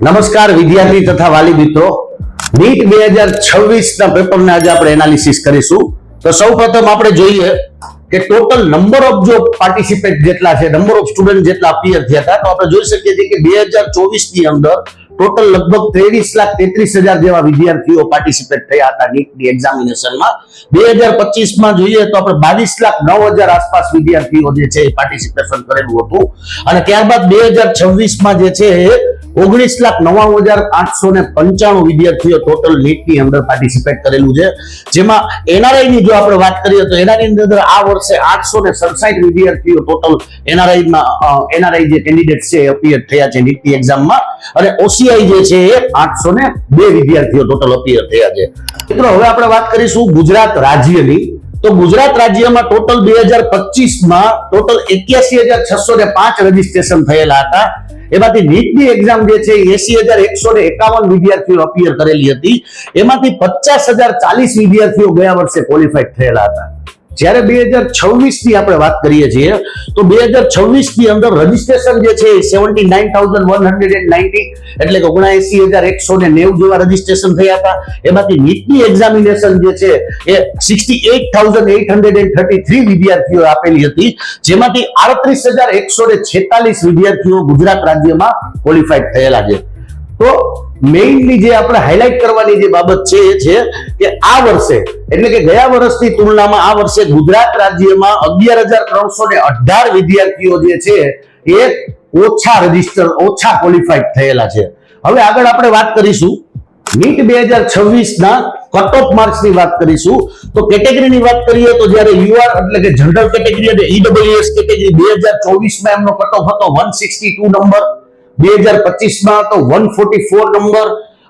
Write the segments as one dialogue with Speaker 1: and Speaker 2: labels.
Speaker 1: નમસ્કાર વિદ્યાર્થી તથા વાલી મિત્રો, નીટ 2026 ના પેપરને આજે આપણે એનાલિસિસ કરીશું. તો સૌપ્રથમ આપણે જોઈએ કે ટોટલ નંબર ઓફ જો પાર્ટિસિપેટ જેટલા છે, નંબર ઓફ સ્ટુડન્ટ જેટલા અપિયર થયા હતા, તો આપણે જોઈ શકીએ છીએ કે 2024 ની અંદર ટોટલ લગભગ 23,33,000 જેવા વિદ્યાર્થીઓ પાર્ટિસિપેટ થયા હતા નીટની એક્ઝામિનેશનમાં. 2025 માં જોઈએ તો આપણે 22,09,000 આસપાસ વિદ્યાર્થીઓ જે છે એ પાર્ટિસિપેશન કરેલું હતું, અને ત્યારબાદ 2026 માં જે છે એ 19,99,895 વિદ્યાર્થીઓ ટોટલ નીટની અંદર પાર્ટિસિપેટ કરેલું છે. જેમાં એનઆરઆઈ ની જો આપણે વાત કરીએ તો એનઆરઆઈ ની અંદર આ વર્ષે 867 વિદ્યાર્થીઓ ટોટલ એનઆરઆઈ જે કેન્ડિડેટ છે અપિયર થયા છે નીટની એક્ઝામમાં, અને ઓસીઆઈ જે છે એ 802 વિદ્યાર્થીઓ ટોટલ અપિયર થયા છે. મિત્રો હવે આપણે વાત કરીશું ગુજરાત રાજ્યની. તો ગુજરાત રાજ્યમાં ટોટલ 2025 માં ટોટલ 81,605 રજીસ્ટ્રેશન થયેલા હતા. એમાંથી નીટની એક્ઝામ જે છે 80,151 વિદ્યાર્થીઓ અપિયર કરેલી હતી. એમાંથી 50,040 વિદ્યાર્થીઓ ગયા વર્ષે ક્વોલિફાઈડ થયેલા હતા. જ્યારે 2026 ની આપણે વાત કરીએ છીએ તો 2026 ની અંદર રજીસ્ટ્રેશન જે છે 79,190 એટલે કે 79,190 જેવા રજીસ્ટ્રેશન થયા હતા. એમાંથી નીટની એક્ઝામિનેશન જે છે એ 68,833 વિદ્યાર્થીઓ આપેલી હતી, જેમાંથી 38,146 વિદ્યાર્થીઓ ગુજરાત રાજ્યમાં ક્વોલિફાઈડ થયેલા છે. તો મેઇનલી જે આપણે હાઇલાઇટ કરવાની જે બાબત છે એ છે કે આ વર્ષે એટલે કે ગયા વર્ષની તુલનામાં આ વર્ષે ગુજરાત રાજ્યમાં 11,318 વિદ્યાર્થીઓ જે છે એ ઓછા ક્વોલિફાઈડ થયેલા છે. હવે આગળ આપણે વાત કરીશું નીટ 2026 ના કટ ઓફ માર્ક્સ ની વાત કરીશું. તો કેટેગરીની વાત કરીએ તો જ્યારે યુઆર એટલે કે જનરલ કેટેગરી અને ઈડબ્લ્યુએસ કેટેગરી 2024 માં એમનો કટ ઓફ હતો 162 નંબર, 2025 માં તો 144 નંબર,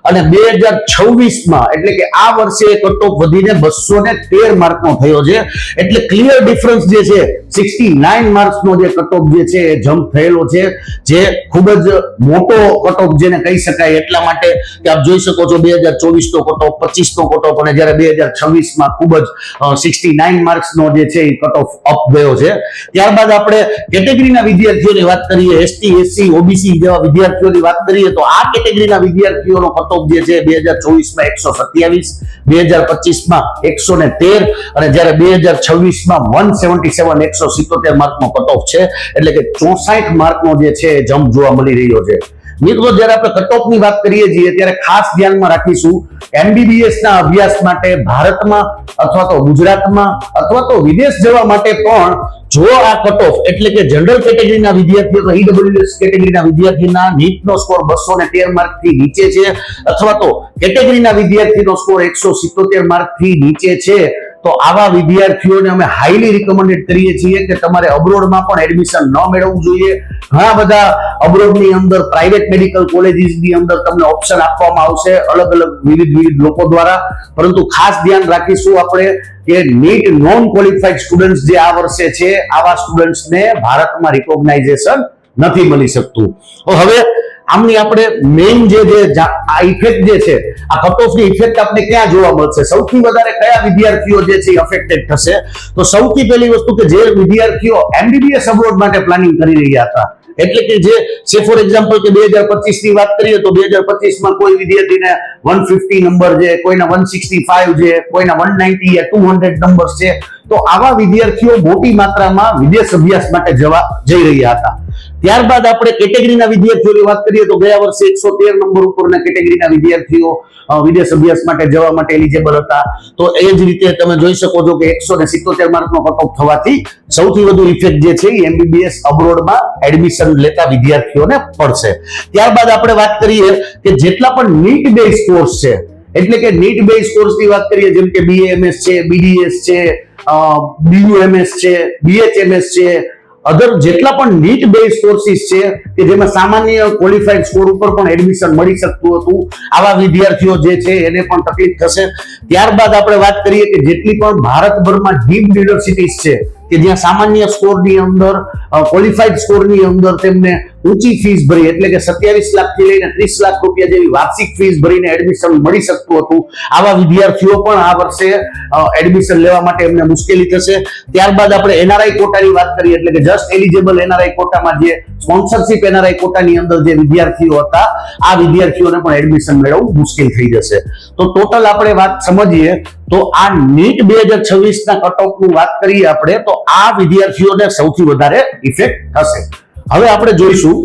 Speaker 1: અને 2026 માં એટલે કે આ વર્ષે કટ ઓફ વધીને 213 માર્કનો થયો છે. એટલે ક્લિયર ડિફરન્સ જે છે 69 માર્ક્સનો જે કટ ઓફ જે છે એ જમ્પ થયેલો છે, જે ખૂબ જ મોટો કટ ઓફ જેને કહી શકાય. એટલા માટે કે આપ જોઈ શકો છો 2024 નો કટ ઓફ, 25 નો કટ ઓફ, અને જ્યારે 2026 માં ખૂબ જ 69 માર્ક્સનો જે છે એ કટ ઓફ અપ ગયો છે. ત્યારબાદ આપણે કેટેગરીના વિદ્યાર્થીઓની વાત કરીએ, એસટી, એસસી, ઓબીસી જેવા વિદ્યાર્થીઓની વાત કરીએ તો આ કેટેગરીના વિદ્યાર્થીઓનો કટ ઓફ જે છે 2024 માં 127, 2025 માં 113, અને જ્યારે 2026 માં 177 177 માર્કનો કટ ઓફ છે. એટલે કે 64 માર્કનો જે છે જમ્પ જોવા મળી રહ્યો છે. મિત્રો જ્યારે આપણે કટ ઓફ ની વાત કરીએ છીએ ત્યારે ખાસ ધ્યાનમાં રાખીશું એમબીબીએસ ના અભ્યાસ માટે ભારતમાં અથવા તો ગુજરાતમાં અથવા તો વિદેશ જવા માટે પણ જો આ કટ ઓફ એટલે કે જનરલ કેટેગરીના વિદ્યાર્થીઓ તો ઈડબ્લ્યુએસ કેટેગરીના વિદ્યાર્થીના નીટનો સ્કોર 213 માર્ક થી નીચે છે, અથવા તો કેટેગરીના વિદ્યાર્થીનો સ્કોર 177 માર્ક થી નીચે છે, તો આવા વિદ્યાર્થીઓને અમે હાઈલી રિકમેન્ડેડ કરીએ છીએ કે તમારે અબ્રોડમાં પણ એડમિશન ન મેળવવું જોઈએ. ઘણા બધા અબ્રોડની અંદર પ્રાઇવેટ મેડિકલ કોલેજીસની અંદર તમને ઓપ્શન આપવામાં આવશે અલગ અલગ વિવિધ લોકો દ્વારા, પરંતુ ખાસ ધ્યાન રાખીશું આપણે કે નીટ નોન ક્વોલિફાઈડ સ્ટુડન્ટ્સ જે આ વર્ષે છે આવા સ્ટુડન્ટ્સને ભારતમાં રિકોગ્નાઇઝેશન નથી મળી શકતું. તો હવે આમની આપણે મેઇન જે આ ઇફેક્ટ જે છે આ કટ ઓફની ઇફેક્ટ આપણે ક્યાં જોવા મળશે, સૌથી વધારે કયા વિદ્યાર્થીઓ જે છે અફેક્ટેડ થશે? તો સૌથી પહેલી વસ્તુ કે જે વિદ્યાર્થીઓ એમબીબીએસ અબ્રોડ માટે પ્લાનિંગ કરી રહ્યા હતા, એટલે કે જે છે ફોર એક્ઝામ્પલ કે 2025 ની વાત કરીએ તો 2025 માં કોઈ વિદ્યાર્થીને 150 નંબર છે, કોઈના 165 છે, કોઈના 190 યા 200 નંબર છે, તો આવા વિદ્યાર્થીઓ મોટી માત્રામાં વિદેશ અભ્યાસ માટે જઈ રહ્યા હતા. ત્યારબાદ આપણે કેટેગરીના વિદ્યાર્થીઓની વાત કરીએ તો ગયા વર્ષે 113 નંબર ઉપરના કેટેગરીના વિદ્યાર્થીઓ વિદેશ અભ્યાસ માટે જવા માટે એલિજિબલ હતા. તો એ જ રીતે તમે જોઈ શકો છો કે 177 માર્કનો કટ ઓફ થવાથી સૌથી વધુ ઇફેક્ટ જે છે એ એમબીબીએસ અબ્રોડમાં એડમિશન લેતા વિદ્યાર્થીઓને પડશે. ત્યારબાદ આપણે વાત કરીએ કે જેટલા પણ નીટ બેઝ કોર્સ છે, એટલે કે નીટ બેઝ કોર્સની વાત કરીએ જેમ કે બીએએમએસ છે, બીડીએસ છે, બીયુએમએસ છે, બીએચએમએસ છે, અધર જેટલા પણ નીટ બેઝ કોર્સિસ છે કે જેમાં સામાન્ય ક્વોલિફાઈડ સ્કોર ઉપર પણ એડમિશન મળી શકતું હતું, આવા વિદ્યાર્થીઓ જે છે એને પણ તકલીફ થશે. ત્યારબાદ આપણે વાત કરીએ કે જેટલી પણ ભારતભરમાં ડીમ્ડ યુનિવર્સિટીઝ છે કે જ્યાં સામાન્ય સ્કોરની અંદર ક્વોલિફાઈડ સ્કોરની અંદર તેમને ઊંચી ફીસ ભરી એટલે કે 27 લાખ થી લઈને 30 લાખ રૂપિયા જેવી વાર્ષિક ફીસ ભરીને એડમિશન મળી શકતું હતું, આવા વિદ્યાર્થીઓ પણ આ વર્ષે એડમિશન લેવા માટે એમને મુશ્કેલી થશે. ત્યારબાદ આપણે એનઆરઆઈ કોટાની વાત કરીએ એટલે કે જસ્ટ એલિજિબલ એનઆરઆઈ કોટામાં જે સ્પોન્સરશિપ એનઆરઆઈ કોટાની અંદર જે વિદ્યાર્થીઓ હતા આ વિદ્યાર્થીઓને પણ એડમિશન મેળવવું મુશ્કેલ થઈ જશે. તો ટોટલ આપણે વાત સમજીએ તો આ નીટ 2026 ના કટ ઓફ નું વાત કરીએ આપણે તો આ વિદ્યાર્થીઓને સૌથી વધારે ઇફેક્ટ થશે. હવે આપણે જોઈશું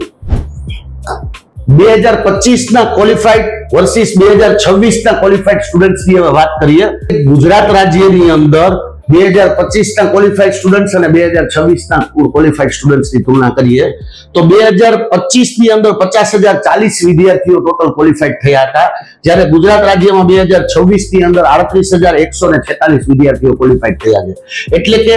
Speaker 1: 2025 ના ક્વોલિફાઈડ વર્સિસ 2026 ના ક્વોલિફાઈડ સ્ટુડન્ટ્સની હવે વાત કરીએ. ગુજરાત રાજ્યની અંદર 2025 ના ક્વોલિફાઈડ સ્ટુડન્ટ્સ અને 2026 ના ક્વોલિફાઈડ સ્ટુડન્ટ્સની તુલના કરીએ તો 2025 ની અંદર 50,040 વિદ્યાર્થીઓ ટોટલ ક્વોલિફાઈડ થયા હતા, જ્યારે ગુજરાત રાજ્યમાં 2026 ની અંદર 38,146 વિદ્યાર્થીઓ ક્વોલિફાઈડ થયા છે. એટલે કે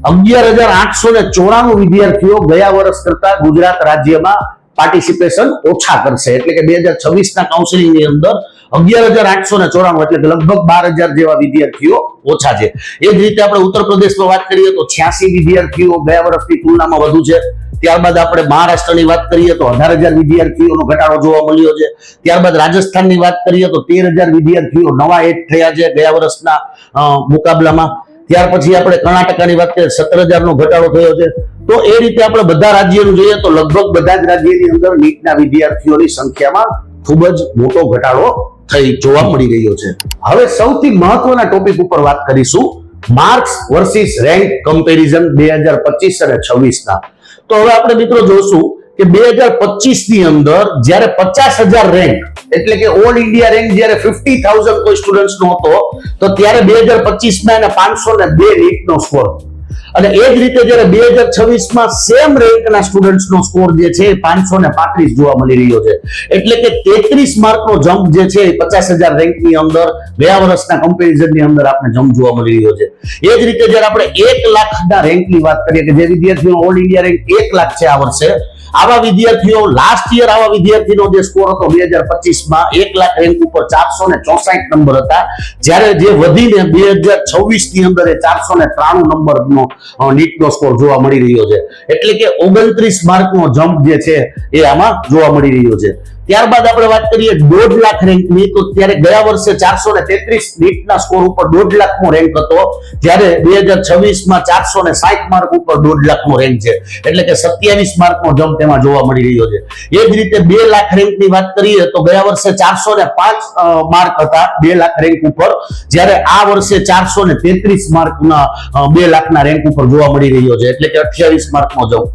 Speaker 1: 11,894 વિદ્યાર્થીઓ ગયા વર્ષ કરતા ગુજરાત રાજ્યમાં પાર્ટિસિપેશન ઓછા કરશે. એટલે કે 2026 ના કાઉન્સિલિંગ ની અંદર 11,894 એટલે કે લગભગ 12,000 જેવા વિદ્યાર્થીઓ ઓછા છે. એ જ રીતે આપણે ઉત્તર પ્રદેશમાં વાત કરીએ તો 86 વિદ્યાર્થીઓ ગયા વર્ષની તુલનામાં વધુ છે. ત્યારબાદ આપણે મહારાષ્ટ્રની વાત કરીએ તો 18,000 વિદ્યાર્થીઓનો ઘટાડો જોવા મળ્યો છે. ત્યારબાદ રાજસ્થાનની વાત કરીએ તો 13,000 વિદ્યાર્થીઓ નવા એડ થયા છે ગયા વર્ષના મુકાબલામાં. ત્યાર પછી આપણે કર્ણાટકની વાત કરીએ 17,000 નો ઘટાડો થયો છે. તો એ રીતે આપણે બધા રાજ્યોનું જોઈએ તો લગભગ બધા જ રાજ્યની અંદર નીટના વિદ્યાર્થીઓની સંખ્યામાં ખૂબ જ મોટો ઘટાડો જોવા મળી રહ્યો છે. હવે સૌથી મહત્વના ટોપિક ઉપર વાત કરીશું, માર્ક્સ વર્સિસ રેન્ક કમ્પેરિઝન 2025 અને 26 ના. તો હવે આપણે મિત્રો જોશું કે 2025 ની અંદર જ્યારે 50,000 રેન્ક એટલે કે ઓલ ઇન્ડિયા રેન્ક જ્યારે 50,000 કોઈ સ્ટુડન્ટ્સ નો હતો તો ત્યારે 2025 માં એને 502 નીટ નો સ્કોર, અને એ જ રીતે જ્યારે 2026 માં સેમ રેન્કના સ્ટુડન્ટ્સ નો સ્કોર જે છે 535 જોવા મળી રહ્યો છે. એટલે કે 33 માર્કનો જમ્પ જે છે 50,000 રેન્કની અંદર ગયા વર્ષના કમ્પેરિઝનની અંદર આપણે જમ્પ જોવા મળી રહ્યો છે. એ જ રીતે જ્યારે આપણે 1 લાખના રેન્કની વાત કરીએ કે જે વિદ્યાર્થીઓ ઓલ ઇન્ડિયા રેન્ક 1 લાખ છે આ વર્ષે, આવા વિદ્યાર્થીઓ લાસ્ટ યર આવા વિદ્યાર્થીનો જે સ્કોર હતો 2025 માં 1 લાખ રેન્ક ઉપર 464 નંબર હતા, જ્યારે જે વધીને 2026 ની અંદર એ 493 નંબરનો નીટનો સ્કોર જોવા મળી રહ્યો છે. એટલે કે 29 માર્કનો જમ્પ જે છે એ આમાં જોવા મળી રહ્યો છે. ત્યારબાદ આપણે વાત કરીએ 1.5 લાખ રેન્કની તો ત્યારે ગયા વર્ષે 433 નીટના સ્કોર ઉપર 1.5 લાખનો રેન્ક હતો, જ્યારે 2026 માં 460 માર્ક ઉપર 1.5 લાખનો રેન્ક છે. એટલે કે 27 માર્કનો જમ્પ તેમાં જોવા મળી રહ્યો છે. એ જ રીતે 2 લાખ રેન્કની વાત કરીએ તો ગયા વર્ષે 405 માર્ક હતા 2 લાખ રેન્ક ઉપર, જ્યારે આ વર્ષે 433 માર્કના 2 લાખના રેન્ક ઉપર જોવા મળી રહ્યો છે. એટલે કે 28 માર્કનો જમ્પ.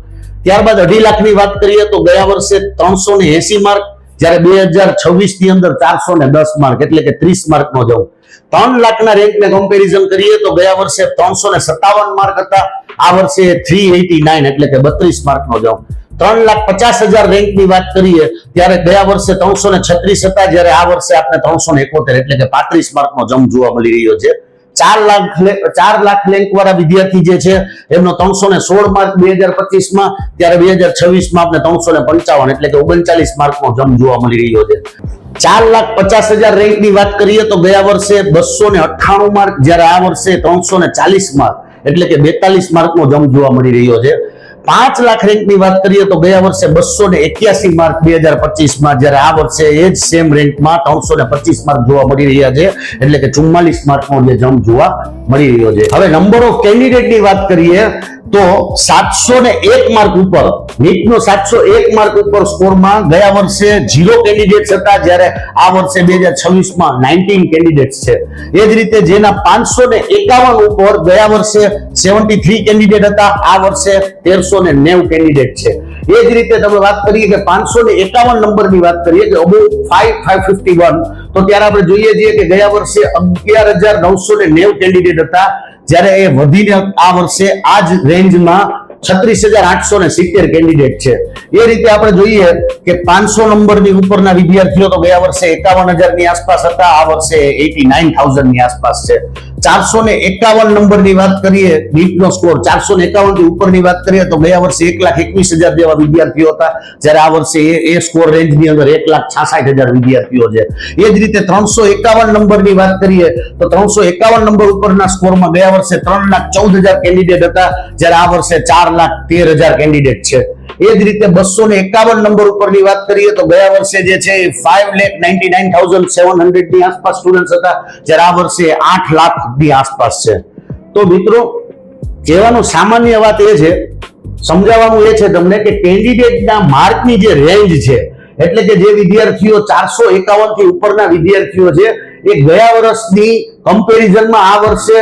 Speaker 1: ત્યારબાદ 2.5 લાખની વાત કરીએ તો ગયા વર્ષે 380 માર્ક, જ્યારે 2026 ની અંદર 410 માર્ક એટલે કે 30 માર્કનો જમ્પ. 3 લાખના રેન્કને કમ્પેરિઝન કરીએ તો ગયા વર્ષે 357 માર્ક હતા, આ વર્ષે 389 એટલે કે 32 માર્કનો જમ્પ. 3,50,000 રેન્કની વાત કરીએ ત્યારે ગયા વર્ષે 336 હતા, જ્યારે આ વર્ષે આપણે 371 એટલે કે 35 માર્કનો જમ્પ જોવા મળી રહ્યો છે. 4 લાખ રેન્ક વાળા વિદ્યાર્થી જે છે એમનો 316 માર્ક 2025 માં, ત્યારે 2026 માં આપણે 355 એટલે કે 39 માર્કનો જમ્પ જોવા મળી રહ્યો છે. 4,50,000 રેન્કની વાત કરીએ તો ગયા વર્ષે 298 માર્ક, જ્યારે આ વર્ષે 340 માર્ક એટલે કે 42 માર્કનો જમ્પ જોવા મળી રહ્યો છે. 5 લાખ રેન્કની વાત કરીએ તો ગયા વર્ષે 281 માર્ક 2025 માં, જ્યારે આ વર્ષે એ જ સેમ રેન્કમાં 325 માર્ક જોવા મળી રહ્યા છે. એટલે કે 44 માર્કનો જે જમ્પ જોવા મળી રહ્યો છે. હવે નંબર ઓફ કેન્ડિડેટની વાત કરીએ તો 701 માર્ક ઉપર નીટનો 701 માર્ક ઉપર સ્કોરમાં ગયા વર્ષે 0 કેન્ડિડેટ્સ હતા, જ્યારે આ વર્ષે 2026 માં 19 કેન્ડિડેટ્સ છે. એ જ રીતે જેના 551 ઉપર ગયા વર્ષે 73 કેન્ડિડેટ હતા, આ વર્ષે 1390 કેન્ડિડેટ છે. એ જ રીતે તમે વાત કરીએ કે 551 નંબરની વાત કરીએ કે અબોવ 551 તો ત્યારે આપણે જોઈએ છીએ કે ગયા વર્ષે 11,990 કેન્ડિડેટ હતા, જ્યારે એ વધીને આ વર્ષે આ જ રેન્જમાં 36,870 કેન્ડિડેટ છે. એ રીતે આપણે જોઈએ કે 500 નંબરની ઉપરના વિદ્યાર્થીઓ તો ગયા વર્ષે 51,000 ની આસપાસ હતા, આ વર્ષે 89,000 ની આસપાસ છે. 451 નંબરની વાત કરીએ, નીટનો સ્કોર 451 થી ઉપરની વાત કરીએ તો ગયા વર્ષે 1,21,000 જેવા વિદ્યાર્થીઓ હતા, જ્યારે આ વર્ષે એ સ્કોર રેન્જની અંદર 1,66,000 વિદ્યાર્થીઓ છે. એ જ રીતે 351 નંબરની વાત કરીએ તો 351 નંબર ઉપરના સ્કોરમાં ગયા વર્ષે 3,14,000 કેન્ડિડેટ હતા, જ્યારે આ વર્ષે 4,13,000 કેન્ડિડેટ છે. એ જ રીતે 251 નંબર ઉપરની વાત કરીએ તો ગયા વર્ષે જે છે 5,99,700 ની આસપાસ સ્ટુડન્ટ્સ હતા, જ્યારે આ વર્ષે 8 લાખ ની આસપાસ છે. તો મિત્રો કહેવાનું સામાન્ય વાત એ છે, સમજાવવાનું એ છે તમને કે કેન્ડિડેટના માર્કની જે રેન્જ છે, એટલે કે જે વિદ્યાર્થીઓ 451 થી ઉપરના વિદ્યાર્થીઓ છે, એ ગયા વર્ષની કમ્પેરિઝનમાં આ વર્ષે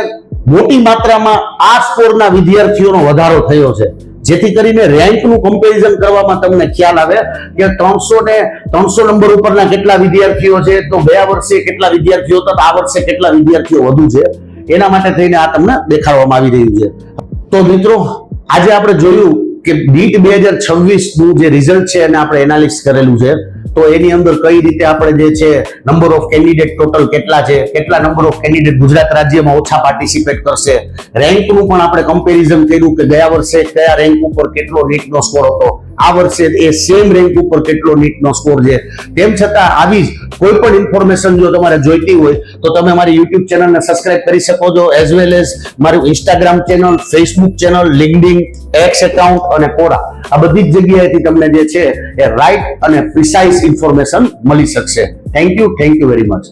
Speaker 1: મોટી માત્રામાં આ સ્કોરના વિદ્યાર્થીઓનો વધારો થયો છે, જેથી કરીને રેન્કનું કમ્પેરિઝન કરવામાં તમને ખ્યાલ આવે કે 300 નંબર ઉપરના કેટલા વિદ્યાર્થીઓ છે, તો ગયા વર્ષે કેટલા વિદ્યાર્થીઓ હતા, આ વર્ષે કેટલા વિદ્યાર્થીઓ વધુ છે, એના માટે થઈને આ તમને દેખાડવામાં આવી રહ્યું છે. તો મિત્રો આજે આપણે જોયું કે નીટ 2026 નું જે રિઝલ્ટ છે એને આપણે એનાલિસિસ કરેલું છે. તો એની અંદર કઈ રીતે આપણે જે છે નંબર ઓફ કેન્ડિડેટ ટોટલ કેટલા છે, કેટલા નંબર ઓફ કેન્ડિડેટ ગુજરાત રાજ્યમાં ઓછા પાર્ટિસિપેટ કરશે, રેન્કનું પણ આપણે કમ્પેરિઝન કર્યું કે ગયા વર્ષે કયા રેન્ક ઉપર કેટલો નીટનો સ્કોર હતો, આ વર્ષે એ સેમ રેન્ક ઉપર કેટલો નીટનો સ્કોર છે. તેમ છતાં આવી કોઈ પણ ઇન્ફોર્મેશન જો તમારે જોઈતી હોય તો તમે મારી યુટ્યુબ ચેનલને સબસ્ક્રાઇબ કરી શકો છો, એઝ વેલ એઝ મારું Instagram channel, Facebook channel, LinkedIn, x account અને કોરા, આ બધી જ જગ્યાએથી તમને જે છે એ રાઇટ અને પ્રિસાઇઝ ઇન્ફોર્મેશન મળી શકશે. Thank you very much.